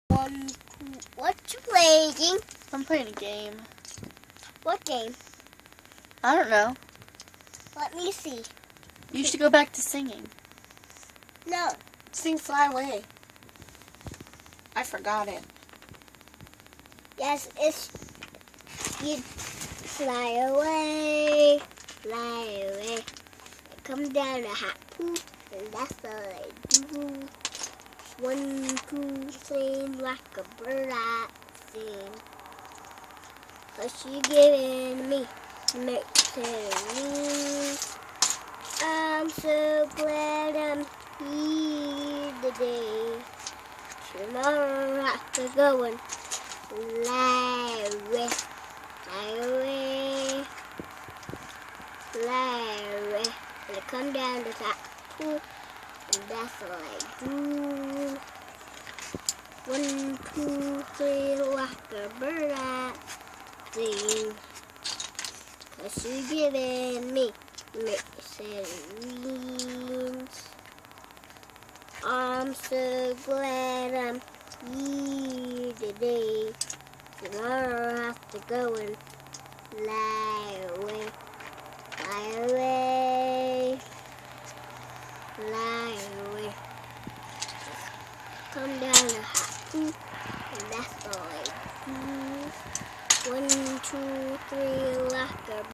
One, two. What you playing? I'm playing a game. What game? I don't know. Let me see. You should go back to singing. No. Sing Fly Away. I forgot it. Yes, it's you fly away, come down a hot poop, and that's all I do. 1, 2, sing like a bird I sing. 'Cause you giving me me. I'm so glad I'm here today. Tomorrow I have to go and fly away, When I come down to that pool, and that's all I do. 1, 2, 3, like a bird I sing. 'Cause you giving me mixing wings. I'm so glad I'm here today. Tomorrow I have to go and fly away, fly away. Come down a hot poop.